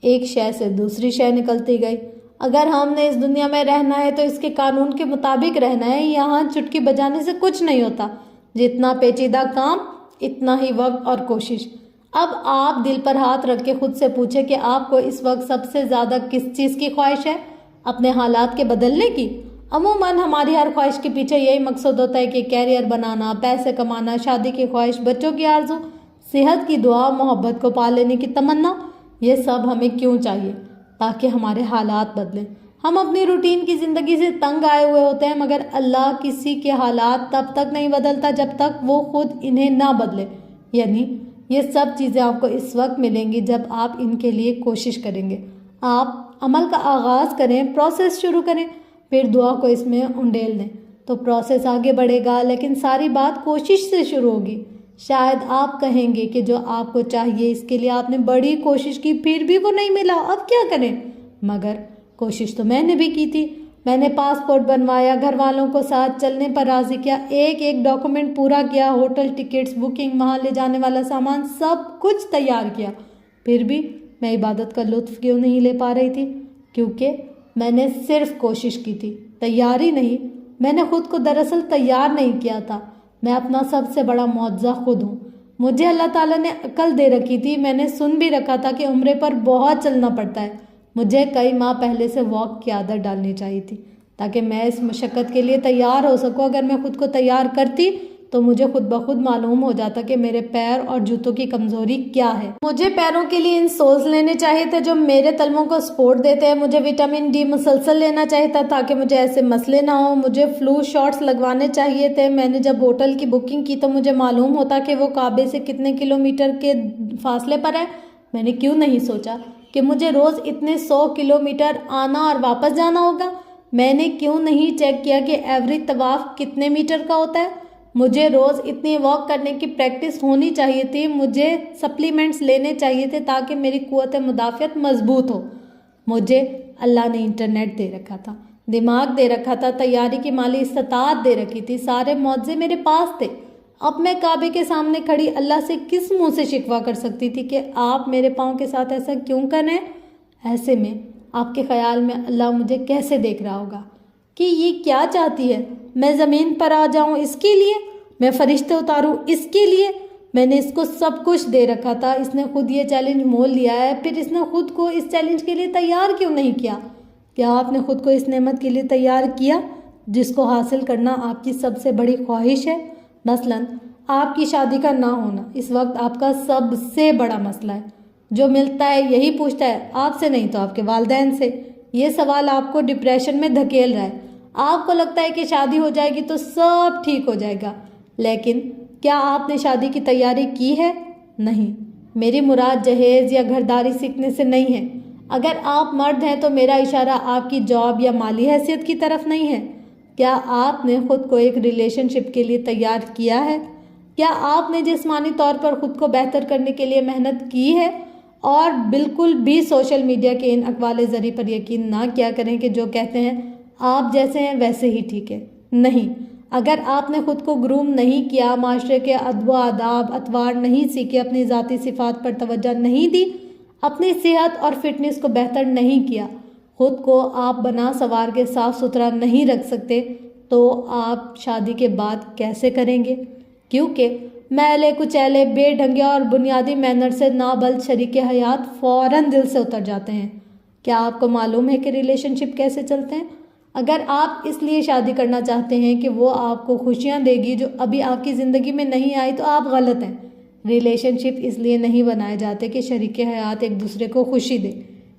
एक शय से दूसरी शय निकलती गई। अगर हमने इस दुनिया में रहना है तो इसके कानून के मुताबिक रहना है। यहाँ चुटकी बजाने से कुछ नहीं होता। जितना पेचीदा काम इतना ही वक्त और कोशिश। अब आप दिल पर हाथ रख के खुद से पूछे कि आपको इस वक्त सबसे ज़्यादा किस चीज़ की ख्वाहिश है? अपने हालात के बदलने की? अमूमन हमारी हर ख्वाहिश के पीछे यही मकसद होता है कि कैरियर बनाना, पैसे कमाना, शादी की ख्वाहिश, बच्चों की आरज़ू, सेहत की दुआ, मोहब्बत को पा लेने की तमन्ना। ये सब हमें क्यों चाहिए? ताकि हमारे हालात बदलें। हम अपनी रूटीन की ज़िंदगी से तंग आए हुए होते हैं, मगर अल्लाह किसी के हालात तब तक नहीं बदलता जब तक वो खुद इन्हें ना बदले। यानी ये सब चीज़ें आपको इस वक्त मिलेंगी जब आप इनके लिए कोशिश करेंगे। आप अमल का आगाज़ करें, प्रोसेस शुरू करें, फिर दुआ को इसमें उंडेल दें तो प्रोसेस आगे बढ़ेगा। लेकिन सारी बात कोशिश से शुरू होगी। शायद आप कहेंगे कि जो आपको चाहिए इसके लिए आपने बड़ी कोशिश की, फिर भी वो नहीं मिला, अब क्या करें? मगर कोशिश तो मैंने भी की थी। मैंने पासपोर्ट बनवाया, घर वालों को साथ चलने पर राज़ी किया, एक एक डॉक्यूमेंट पूरा किया, होटल टिकट्स बुकिंग, वहाँ ले जाने वाला सामान सब कुछ तैयार किया। फिर भी मैं इबादत का लुत्फ़ क्यों नहीं ले पा रही थी? क्योंकि मैंने सिर्फ कोशिश की थी, तैयारी नहीं। मैंने खुद को दरअसल तैयार नहीं किया था। मैं अपना सबसे बड़ा मुआवजा खुद हूँ। मुझे अल्लाह ताला ने अकल दे रखी थी। मैंने सुन भी रखा था कि उम्रे पर बहुत चलना पड़ता है। मुझे कई माह पहले से वॉक की आदत डालनी चाहिए थी ताकि मैं इस मशक्क़त के लिए तैयार हो सकूँ। अगर मैं खुद को तैयार करती तो मुझे खुद ब खुद मालूम हो जाता कि मेरे पैर और जूतों की कमज़ोरी क्या है। मुझे पैरों के लिए इन सोल्स लेने चाहिए थे जो मेरे तलवों को सपोर्ट देते हैं। मुझे विटामिन डी मुसलसल लेना चाहिए था ताकि मुझे ऐसे मसले ना हो। मुझे फ्लू शॉट्स लगवाने चाहिए थे। मैंने जब होटल की बुकिंग की तो मुझे मालूम होता कि वो काबे से कितने किलोमीटर के फासले पर है। मैंने क्यों नहीं सोचा कि मुझे रोज़ इतने 100 किलोमीटर आना और वापस जाना होगा? मैंने क्यों नहीं चेक किया कि एवरेज तवाफ़ कितने मीटर का होता है? मुझे रोज़ इतनी वॉक करने की प्रैक्टिस होनी चाहिए थी। मुझे सप्लीमेंट्स लेने चाहिए थे ताकि मेरी क़ुव्वत मुदाफ़ियत मजबूत हो। मुझे अल्लाह ने इंटरनेट दे रखा था, दिमाग दे रखा था, तैयारी की माली इस्तात दे रखी थी। सारे मुआवजे मेरे पास थे। अब मैं काबे के सामने खड़ी अल्लाह से किस मुंह से शिकवा कर सकती थी कि आप मेरे पाँव के साथ ऐसा क्यों कर रहे हैं? ऐसे में आपके ख़्याल में अल्लाह मुझे कैसे देख रहा होगा कि ये क्या चाहती है? मैं ज़मीन पर आ जाऊं इसके लिए? मैं फ़रिश्ते उतारूं इसके लिए? मैंने इसको सब कुछ दे रखा था। इसने खुद ये चैलेंज मोल लिया है, फिर इसने खुद को इस चैलेंज के लिए तैयार क्यों नहीं किया? क्या आपने खुद को इस नेमत के लिए तैयार किया जिसको हासिल करना आपकी सबसे बड़ी ख्वाहिश है? मसलन आपकी शादी का ना होना इस वक्त आपका सबसे बड़ा मसला है। जो मिलता है यही पूछता है, आपसे नहीं तो आपके वालिदैन से। ये सवाल आपको डिप्रेशन में धकेल रहा है। आपको लगता है कि शादी हो जाएगी तो सब ठीक हो जाएगा, लेकिन क्या आपने शादी की तैयारी की है? नहीं। मेरी मुराद जहेज़ या घरदारी सीखने से नहीं है। अगर आप मर्द हैं तो मेरा इशारा आपकी जॉब या माली हैसियत की तरफ नहीं है। क्या आपने ख़ुद को एक रिलेशनशिप के लिए तैयार किया है? क्या आपने जिस्मानी तौर पर ख़ुद को बेहतर करने के लिए मेहनत की है? और बिल्कुल भी सोशल मीडिया के इन अक़वाले ज़री पर यकीन ना किया करें कि जो कहते हैं आप जैसे हैं वैसे ही ठीक है। नहीं, अगर आपने ख़ुद को ग्रूम नहीं किया, माशरे के अदब आदाब अतवार नहीं सीखे, अपनी ज़ाती सिफ़ात पर तवज्जो नहीं दी, अपनी सेहत और फिटनेस को बेहतर नहीं किया, ख़ुद को आप बना सवार के साफ़ सुथरा नहीं रख सकते, तो आप शादी के बाद कैसे करेंगे? क्योंकि मैले कुचैले, बेढंगे और बुनियादी मैनर से नाबल्द शरीके हयात फ़ौरन दिल से उतर जाते हैं। क्या आपको मालूम है कि रिलेशनशिप कैसे चलते हैं? अगर आप इसलिए शादी करना चाहते हैं कि वो आपको खुशियाँ देगी जो अभी आपकी ज़िंदगी में नहीं आई, तो आप गलत हैं। रिलेशनशिप इसलिए नहीं बनाए जाते कि शरीके हयात एक दूसरे को खुशी दे।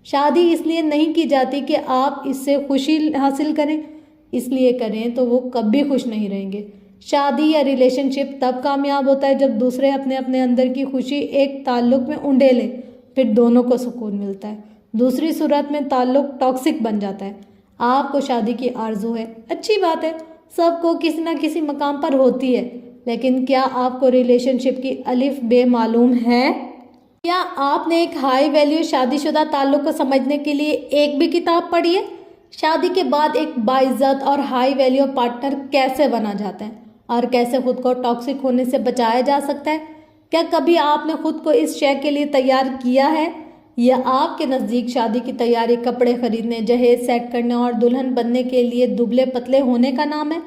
शादी इसलिए नहीं की जाती कि आप इससे खुशी हासिल करें। इसलिए करें तो वो कभी खुश नहीं रहेंगे। शादी या रिलेशनशिप तब कामयाब होता है जब दूसरे अपने अपने अंदर की खुशी एक ताल्लुक़ में उंडेले, फिर दोनों को सुकून मिलता है। दूसरी सूरत में ताल्लुक़ टॉक्सिक बन जाता है। आपको शादी की आरज़ू है, अच्छी बात है, सबको किसी न किसी मकाम पर होती है, लेकिन क्या आपको रिलेशनशिप की अलिफ बे मालूम है? क्या आपने एक हाई वैल्यू शादीशुदा ताल्लुक़ को समझने के लिए एक भी किताब पढ़ी है? शादी के बाद एक बाइज्जत और हाई वैल्यू पार्टनर कैसे बना जाता है? और कैसे खुद को टॉक्सिक होने से बचाया जा सकता है। क्या कभी आपने खुद को इस शय के लिए तैयार किया है, या आपके नज़दीक शादी की तैयारी कपड़े खरीदने, जहेज सेट करने और दुल्हन बनने के लिए दुबले पतले होने का नाम है?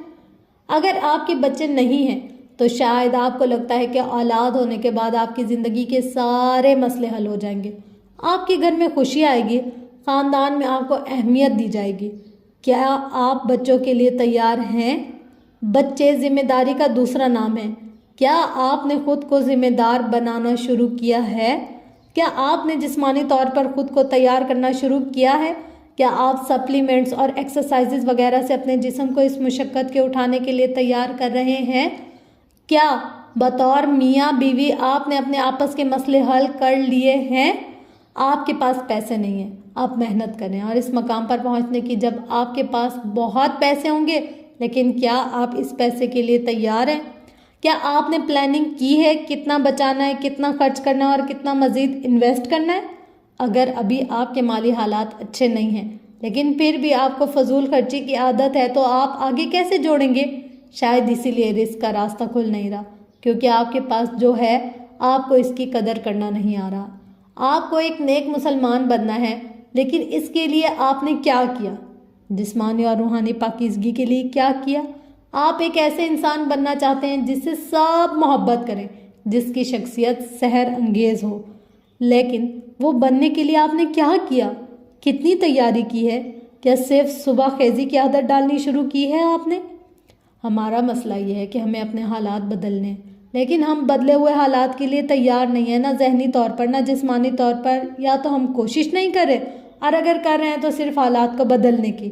अगर आपके बच्चे नहीं हैं तो शायद आपको लगता है कि औलाद होने के बाद आपकी ज़िंदगी के सारे मसले हल हो जाएंगे, आपके घर में खुशी आएगी, ख़ानदान में आपको अहमियत दी जाएगी। क्या आप बच्चों के लिए तैयार हैं? बच्चे जिम्मेदारी का दूसरा नाम है। क्या आपने खुद को जिम्मेदार बनाना शुरू किया है? क्या आपने जिस्मानी तौर पर खुद को तैयार करना शुरू किया है? क्या आप सप्लीमेंट्स और एक्सरसाइजेज वगैरह से अपने जिस्म को इस मुशक्क़त के उठाने के लिए तैयार कर रहे हैं? क्या बतौर मियाँ बीवी आपने अपने आपस के मसले हल कर लिए हैं? आपके पास पैसे नहीं हैं, आप मेहनत करें और इस मकाम पर पहुंचने की जब आपके पास बहुत पैसे होंगे, लेकिन क्या आप इस पैसे के लिए तैयार हैं? क्या आपने प्लानिंग की है कितना बचाना है, कितना खर्च करना है और कितना मज़ीद इन्वेस्ट करना है? अगर अभी आपके माली हालात अच्छे नहीं हैं लेकिन फिर भी आपको फजूल खर्ची की आदत है तो आप आगे कैसे जोड़ेंगे? शायद इसीलिए रिस्क का रास्ता खुल नहीं रहा, क्योंकि आपके पास जो है आपको इसकी कदर करना नहीं आ रहा। आपको एक नेक मुसलमान बनना है, लेकिन इसके लिए आपने क्या किया? जिस्मानी और रूहानी पाकीज़गी के लिए क्या किया? आप एक ऐसे इंसान बनना चाहते हैं जिससे सब मोहब्बत करें, जिसकी शख्सियत सहर अंगेज़ हो, लेकिन वो बनने के लिए आपने क्या किया? कितनी तैयारी की है? क्या सिर्फ सुबह खेजी की आदत डालनी शुरू की है आपने? हमारा मसला ये है कि हमें अपने हालात बदलने हैं, लेकिन हम बदले हुए हालात के लिए तैयार नहीं है, ना जहनी तौर पर ना जिस्मानी तौर पर। या तो हम कोशिश नहीं कर रहे, और अगर कर रहे हैं तो सिर्फ हालात को बदलने की।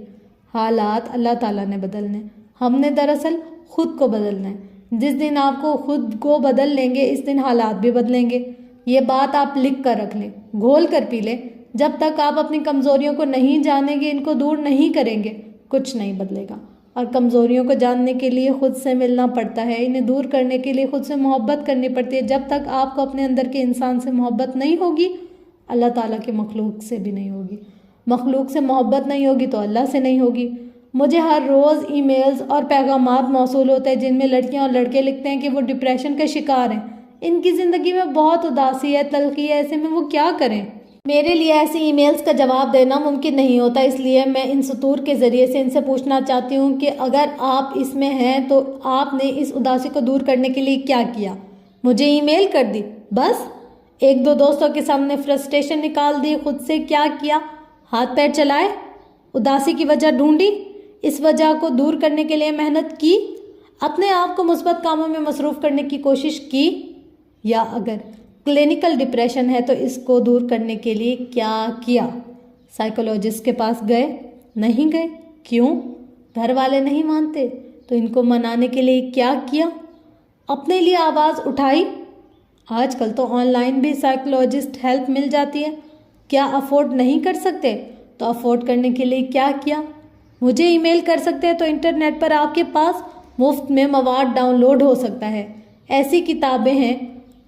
हालात अल्लाह ताला ने बदलने, हमने दरअसल ख़ुद को बदलना है। जिस दिन आपको खुद को बदल लेंगे, इस दिन हालात भी बदलेंगे। ये बात आप लिख कर रख लें, घोल कर पी लें। जब तक आप अपनी कमज़ोरियों को नहीं जानेंगे, इनको दूर नहीं करेंगे, कुछ नहीं बदलेगा। और कमज़ोरियों को जानने के लिए ख़ुद से मिलना पड़ता है, इन्हें दूर करने के लिए ख़ुद से मोहब्बत करनी पड़ती है। जब तक आपको अपने अंदर के इंसान से मोहब्बत नहीं होगी, अल्लाह ताला के मखलूक से भी नहीं होगी। मखलूक से मोहब्बत नहीं होगी तो अल्लाह से नहीं होगी। मुझे हर रोज़ ईमेल्स और पैगामात मौसूल होते हैं जिनमें लड़कियां और लड़के लिखते हैं कि वो डिप्रेशन का शिकार हैं, इनकी ज़िंदगी में बहुत उदासी है, तल्खी है, ऐसे में वो क्या करें। मेरे लिए ऐसे ईमेल्स का जवाब देना मुमकिन नहीं होता, इसलिए मैं इन सतूर के ज़रिए से इनसे पूछना चाहती हूँ कि अगर आप इसमें हैं तो आपने इस उदासी को दूर करने के लिए क्या किया? मुझे ईमेल कर दी, बस एक दो दोस्तों के सामने फ्रस्ट्रेशन निकाल दी, खुद से क्या किया? हाथ पैर चलाए, उदासी की वजह ढूंढी, इस वजह को दूर करने के लिए मेहनत की, अपने आप को मुस्बत कामों में मसरूफ़ करने की कोशिश की? या अगर क्लिनिकल डिप्रेशन है तो इसको दूर करने के लिए क्या किया? साइकोलॉजिस्ट के पास गए? नहीं गए? क्यों? घर वाले नहीं मानते तो इनको मनाने के लिए क्या किया? अपने लिए आवाज़ उठाई? आजकल तो ऑनलाइन भी साइकोलॉजिस्ट हेल्प मिल जाती है। क्या अफोर्ड नहीं कर सकते तो अफोर्ड करने के लिए क्या किया? मुझे ईमेल कर सकते हैं तो इंटरनेट पर आपके पास मुफ्त में मवाद डाउनलोड हो सकता है। ऐसी किताबें हैं,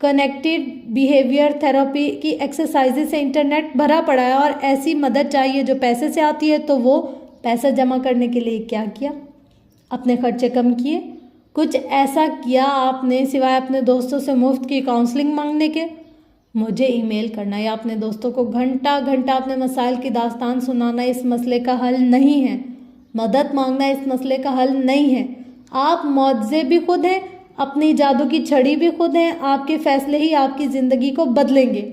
कनेक्टेड बिहेवियर थेरेपी की एक्सरसाइजेज से इंटरनेट भरा पड़ा है, और ऐसी मदद चाहिए जो पैसे से आती है तो वो पैसा जमा करने के लिए क्या किया? अपने खर्चे कम किए? कुछ ऐसा किया आपने सिवाय अपने दोस्तों से मुफ्त की काउंसलिंग मांगने के? मुझे ईमेल करना या अपने दोस्तों को घंटा घंटा अपने मसाइल की दास्तान सुनाना इस मसले का हल नहीं है। मदद मांगना इस मसले का हल नहीं है। आप मुआवजे भी खुद हैं, अपनी जादू की छड़ी भी खुद हैं। आपके फैसले ही आपकी ज़िंदगी को बदलेंगे।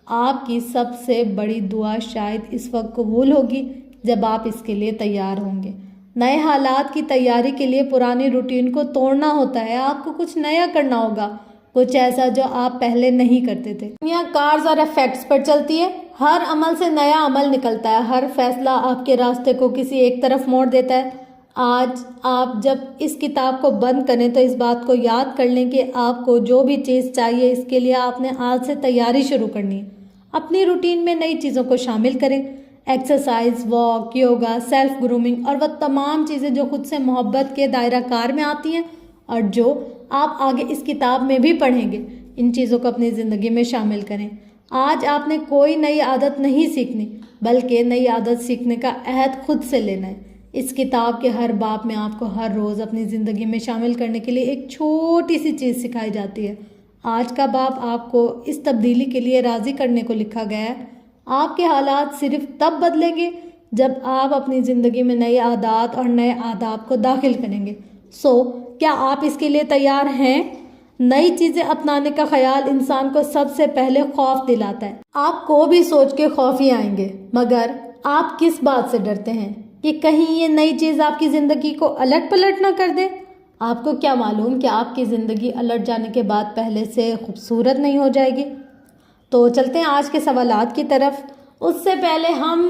आपकी सबसे बड़ी दुआ शायद इस वक्त कबूल होगी जब आप इसके लिए तैयार होंगे। नए हालात की तैयारी के लिए पुरानी रूटीन को तोड़ना होता है। आपको कुछ नया करना होगा, कुछ ऐसा जो आप पहले नहीं करते थे। दुनिया कार्स और इफेक्ट्स पर चलती है। हर अमल से नया अमल निकलता है। हर फैसला आपके रास्ते को किसी एक तरफ मोड़ देता है। आज आप जब इस किताब को बंद करें तो इस बात को याद कर लें कि आपको जो भी चीज़ चाहिए इसके लिए आपने आज से तैयारी शुरू करनी है। अपनी रूटीन में नई चीज़ों को शामिल करें। Exercise, walk, yoga, self grooming और वह तमाम चीज़ें जो खुद से मोहब्बत के दायरा कार में आती हैं और जो आप आगे इस किताब में भी पढ़ेंगे, इन चीज़ों को अपनी ज़िंदगी में शामिल करें। आज आपने कोई नई आदत नहीं सीखनी, बल्कि नई आदत सीखने का अहद खुद से लेना है। इस किताब के हर बाब में आपको हर रोज़ अपनी ज़िंदगी में शामिल करने के लिए एक छोटी सी चीज़ सिखाई जाती है। आज का बाब आपको इस तब्दीली के लिए राज़ी करने को लिखा गया है। आपके हालात सिर्फ तब बदलेंगे जब आप अपनी ज़िंदगी में नई आदत और नए आदाब को दाखिल करेंगे। क्या आप इसके लिए तैयार हैं? नई चीज़ें अपनाने का ख्याल इंसान को सबसे पहले खौफ दिलाता है। आपको भी सोच के खौफ ही आएंगे, मगर आप किस बात से डरते हैं कि कहीं ये नई चीज़ आपकी ज़िंदगी को अलट पलट ना कर दे? आपको क्या मालूम कि आपकी ज़िंदगी अलट जाने के बाद पहले से खूबसूरत नहीं हो जाएगी? तो चलते हैं आज के सवालात की तरफ। उससे पहले हम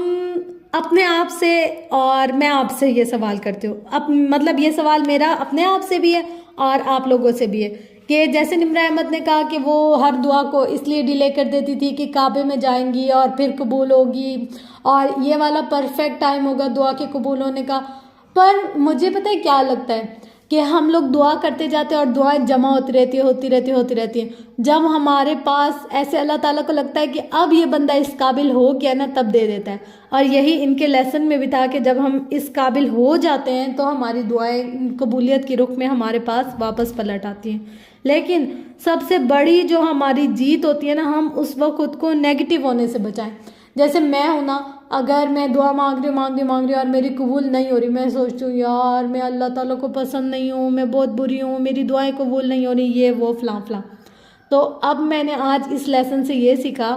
अपने आप से और मैं आपसे ये सवाल करती हूँ, मतलब ये सवाल मेरा अपने आप से भी है और आप लोगों से भी है कि जैसे निम्रा अहमद ने कहा कि वो हर दुआ को इसलिए डिले कर देती थी कि काबे में जाएंगी और फिर कबूल होगी और ये वाला परफेक्ट टाइम होगा दुआ के कबूल होने का। पर मुझे पता है क्या लगता है कि हम लोग दुआ करते जाते हैं और दुआएं जमा होती रहती हैं। जब हमारे पास ऐसे अल्लाह ताला को लगता है कि अब ये बंदा इस काबिल हो गया ना, तब दे देता है। और यही इनके लेसन में भी था कि जब हम इस काबिल हो जाते हैं तो हमारी दुआएं कबूलियत की रुख में हमारे पास वापस पलट आती हैं। लेकिन सबसे बड़ी जो हमारी जीत होती है ना, हम उस वक्त खुद को नेगेटिव होने से बचाएं। जैसे मैं हूँ ना, अगर मैं दुआ मांग रही और मेरी कबूल नहीं हो रही, मैं सोचती हूँ यार मैं अल्लाह ताला को पसंद नहीं हूँ, मैं बहुत बुरी हूँ, मेरी दुआएं कबूल नहीं हो रही, ये वो फलां। तो अब मैंने आज इस लेसन से ये सीखा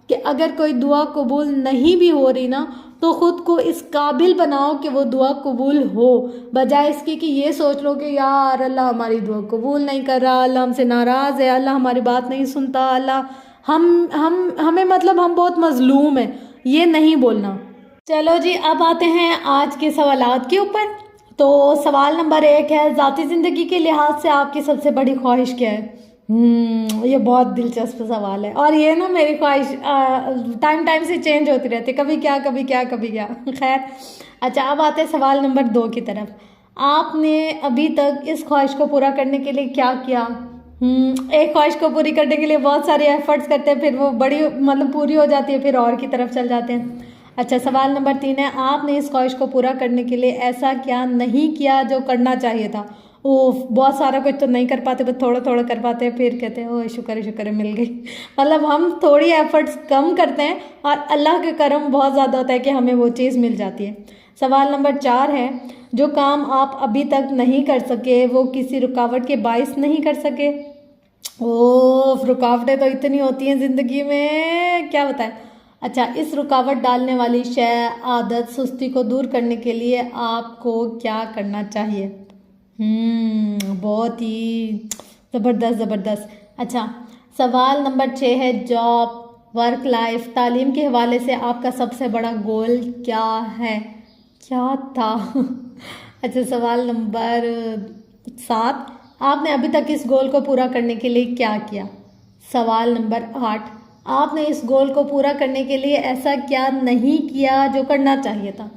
कि अगर कोई दुआ कबूल नहीं भी हो रही ना, तो ख़ुद को इस काबिल बनाओ कि वो दुआ कबूल हो, बजाय इसके कि ये सोच लो कि यार अल्लाह हमारी दुआ कबूल नहीं कर रहा, अल्लाह हमसे नाराज़ है, अल्लाह हमारी बात नहीं सुनता, अल्लाह हमें मतलब हम बहुत मजलूम हैं। ये नहीं बोलना। चलो जी, अब आते हैं आज के सवालात के ऊपर। तो सवाल नंबर 1 है, ज़ाती ज़िंदगी के लिहाज से आपकी सबसे बड़ी ख्वाहिश क्या है? ये बहुत दिलचस्प सवाल है और ये ना मेरी ख्वाहिश टाइम से चेंज होती रहती है, कभी क्या खैर। अच्छा, अब आते हैं सवाल नंबर 2 की तरफ। आपने अभी तक इस ख्वाहिश को पूरा करने के लिए क्या किया? एक ख्वाहिश को पूरी करने के लिए बहुत सारे एफर्ट्स करते हैं, फिर वो बड़ी मतलब पूरी हो जाती है, फिर और की तरफ चल जाते हैं। अच्छा, सवाल नंबर 3 है, आपने इस ख्वाहिश को पूरा करने के लिए ऐसा क्या नहीं किया जो करना चाहिए था? बहुत सारा कुछ तो नहीं कर पाते, बस थोड़ा कर पाते हैं, फिर कहते हैं ओह शुक्र है मिल गई। मतलब हम थोड़ी एफर्ट्स कम करते हैं और अल्लाह का करम बहुत ज़्यादा होता है कि हमें वो चीज़ मिल जाती है। सवाल नंबर 4 है, जो काम आप अभी तक नहीं कर सके वो किसी रुकावट के बाइस नहीं कर सके? रुकावटें तो इतनी होती हैं ज़िंदगी में, क्या बताएं। अच्छा, इस रुकावट डालने वाली शय, आदत, सुस्ती को दूर करने के लिए आपको क्या करना चाहिए? बहुत ही ज़बरदस्त। अच्छा, सवाल नंबर 6 है, जॉब, वर्क लाइफ, तालीम के हवाले से आपका सबसे बड़ा गोल क्या है? क्या था? अच्छा, सवाल नंबर 7, आपने अभी तक इस गोल को पूरा करने के लिए क्या किया? सवाल नंबर 8, आपने इस गोल को पूरा करने के लिए ऐसा क्या नहीं किया जो करना चाहिए था?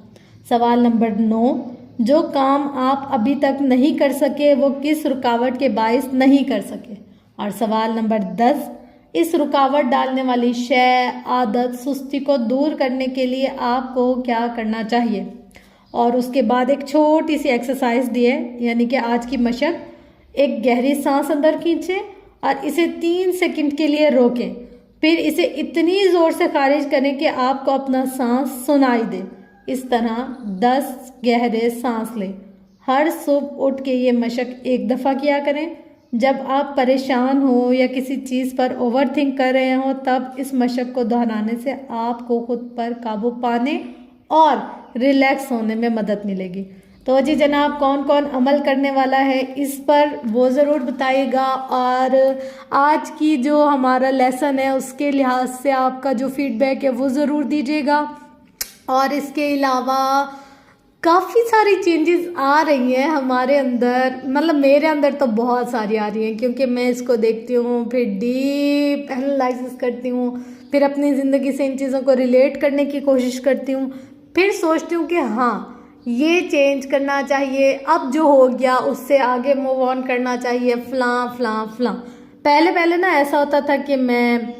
सवाल नंबर 9, जो काम आप अभी तक नहीं कर सके वो किस रुकावट के बाइस नहीं कर सके? और सवाल नंबर 10, इस रुकावट डालने वाली शय, आदत, सुस्ती को दूर करने के लिए आपको क्या करना चाहिए? और उसके बाद एक छोटी सी एक्सरसाइज दी है, यानी कि आज की मशक, एक गहरी सांस अंदर खींचें और इसे 3 सेकंड के लिए रोकें, फिर इसे इतनी ज़ोर से खारिज करें कि आपको अपना सांस सुनाई दे। इस तरह 10 गहरे सांस लें। हर सुबह उठ के ये मशक 1 दफ़ा किया करें। जब आप परेशान हो या किसी चीज़ पर ओवरथिंक कर रहे हो, तब इस मशक को दोहराने से आपको खुद पर काबू पाने और रिलैक्स होने में मदद मिलेगी। तो जी जनाब, कौन कौन अमल करने वाला है इस पर वो ज़रूर बताइएगा, और आज की जो हमारा लेसन है उसके लिहाज से आपका जो फीडबैक है वो ज़रूर दीजिएगा। और इसके अलावा काफ़ी सारी चेंजेस आ रही हैं हमारे अंदर, मतलब मेरे अंदर तो बहुत सारी आ रही हैं, क्योंकि मैं इसको देखती हूँ, फिर डीप एनालिसिस करती हूँ, फिर अपनी ज़िंदगी से इन चीज़ों को रिलेट करने की कोशिश करती हूँ, फिर सोचती हूँ कि हाँ ये चेंज करना चाहिए, अब जो हो गया उससे आगे मूव ऑन करना चाहिए, फलां। पहले ना ऐसा होता था कि मैं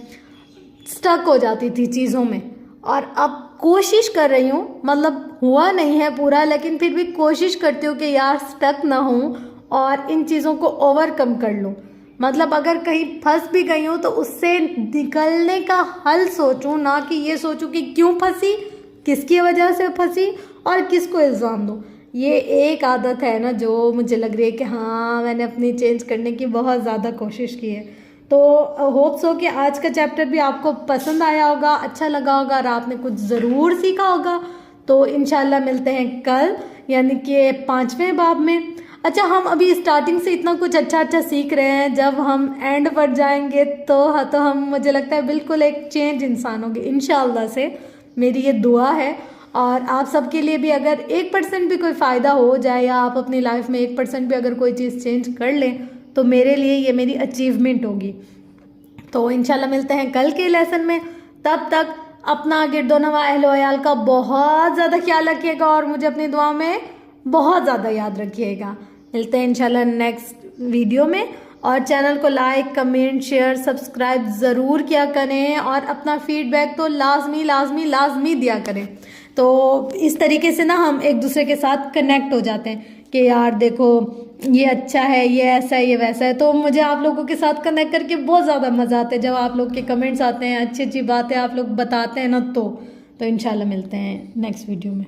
स्टक हो जाती थी चीज़ों में, और अब कोशिश कर रही हूँ, मतलब हुआ नहीं है पूरा, लेकिन फिर भी कोशिश करती हूँ कि यार स्टक ना हूँ और इन चीज़ों को ओवरकम कर लूँ। मतलब अगर कहीं फंस भी गई हूँ तो उससे निकलने का हल सोचूं, ना कि ये सोचूं कि क्यों फंसी, किसकी वजह से फंसी और किसको इल्ज़ाम दूं। ये एक आदत है ना जो मुझे लग रही है कि हाँ मैंने अपनी चेंज करने की बहुत ज़्यादा कोशिश की है। तो होप सो कि आज का चैप्टर भी आपको पसंद आया होगा, अच्छा लगा होगा और आपने कुछ ज़रूर सीखा होगा। तो इंशाल्लाह मिलते हैं कल, यानी कि 5वें बाब में। अच्छा, हम अभी स्टार्टिंग से इतना कुछ अच्छा अच्छा सीख रहे हैं, जब हम एंड पर जाएंगे तो हम, मुझे लगता है बिल्कुल एक चेंज इंसान होंगे इंशाल्लाह से, मेरी ये दुआ है। और आप सबके लिए भी अगर 1% भी कोई फ़ायदा हो जाए या आप अपनी लाइफ में 1% भी अगर कोई चीज़ चेंज कर लें तो मेरे लिए ये मेरी अचीवमेंट होगी। तो इंशाल्लाह मिलते हैं कल के लेसन में। तब तक अपना गिरदो नवा अहलो अयाल का बहुत ज़्यादा ख्याल रखिएगा और मुझे अपनी दुआ में बहुत ज़्यादा याद रखिएगा। मिलते हैं इंशाल्लाह नेक्स्ट वीडियो में। और चैनल को लाइक, कमेंट, शेयर, सब्सक्राइब ज़रूर किया करें और अपना फीडबैक तो लाजमी लाजमी लाजमी दिया करें। तो इस तरीके से ना हम एक दूसरे के साथ कनेक्ट हो जाते हैं कि यार देखो ये अच्छा है, ये ऐसा है, ये वैसा है। तो मुझे आप लोगों के साथ कनेक्ट करके बहुत ज़्यादा मज़ा आता है जब आप लोग के कमेंट्स आते हैं, अच्छी अच्छी बातें आप लोग बताते हैं ना। तो इंशाल्लाह मिलते हैं नेक्स्ट वीडियो में।